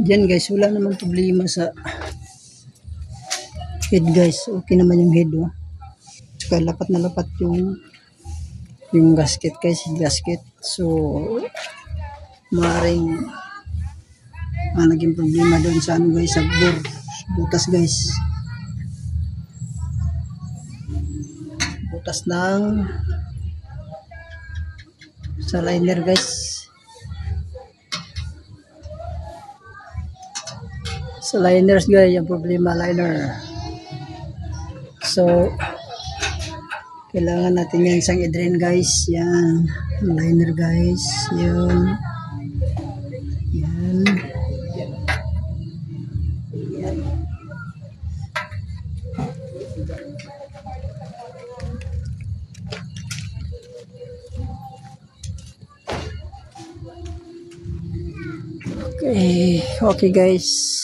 Diyan guys, wala naman problema sa head guys. Okay naman yung head, oh. Tsaka lapat na lapat yung gasket guys, gasket. So maaaring naging problema doon sa ano guys, sa butas guys. Butas ng sa liner guys. Sa liners guys, yung problema liner. So kailangan natin yan isang i-drain guys. Yan, liner guys. Yun. Yan. Yan. Okay guys.